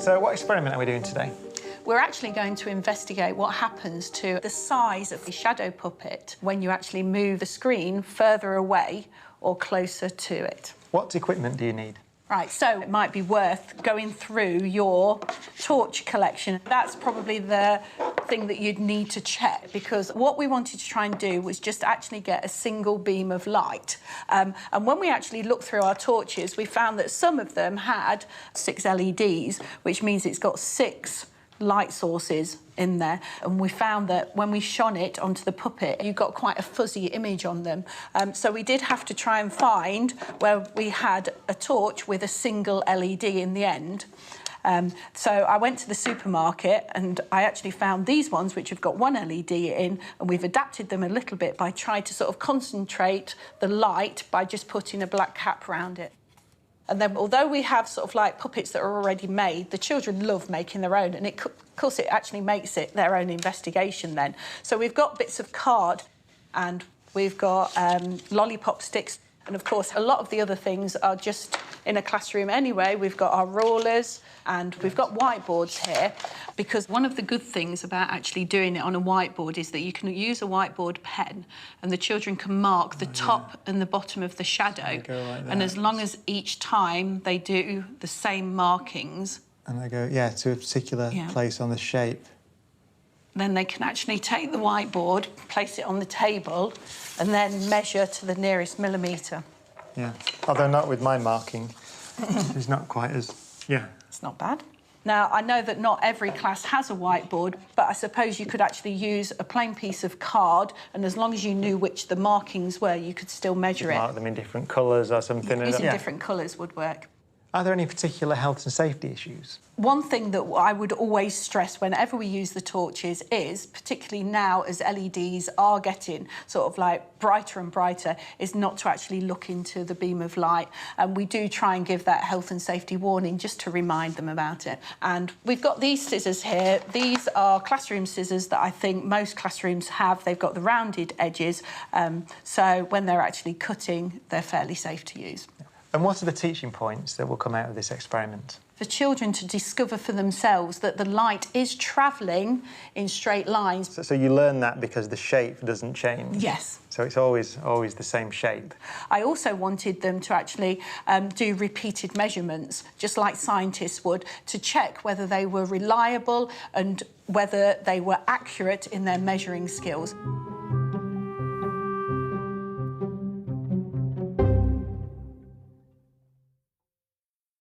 So what experiment are we doing today? We're actually going to investigate what happens to the size of the shadow puppet when you actually move the screen further away or closer to it. What equipment do you need? Right, so it might be worth going through your torch collection. That's probably the thing that you'd need to check, because what we wanted to try and do was just actually get a single beam of light. And when we actually looked through our torches, we found that some of them had 6 LEDs, which means it's got 6 light sources in there, and we found that when we shone it onto the puppet, you got quite a fuzzy image on them. So we did have to try and find where we had a torch with a single LED in the end. So I went to the supermarket and I actually found these ones which have got 1 LED in, and we've adapted them a little bit by trying to sort of concentrate the light by just putting a black cap around it. And then, although we have sort of like puppets that are already made, the children love making their own, and of course it actually makes it their own investigation then. So we've got bits of card, and we've got lollipop sticks, and of course a lot of the other things are just in a classroom anyway. We've got our rulers and we've got whiteboards here, because one of the good things about actually doing it on a whiteboard is that you can use a whiteboard pen and the children can mark the top and the bottom of the shadow. Like and as long as each time they do the same markings... And they go, yeah, to a particular place on the shape. Then they can actually take the whiteboard, place it on the table, and then measure to the nearest millimetre. Yeah, although not with my marking. It's not quite as... Yeah. It's not bad. Now, I know that not every class has a whiteboard, but I suppose you could actually use a plain piece of card, and as long as you knew which the markings were, you could still measure it. Mark them in different colours or something. Using different colours would work. Are there any particular health and safety issues? One thing that I would always stress whenever we use the torches is, particularly now as LEDs are getting sort of like brighter and brighter, is not to actually look into the beam of light. And we do try and give that health and safety warning just to remind them about it. And we've got these scissors here. These are classroom scissors that I think most classrooms have. They've got the rounded edges, so when they're actually cutting, they're fairly safe to use. And what are the teaching points that will come out of this experiment? For children to discover for themselves that the light is travelling in straight lines. So you learn that because the shape doesn't change? Yes. So it's always the same shape? I also wanted them to actually do repeated measurements, just like scientists would, to check whether they were reliable and whether they were accurate in their measuring skills.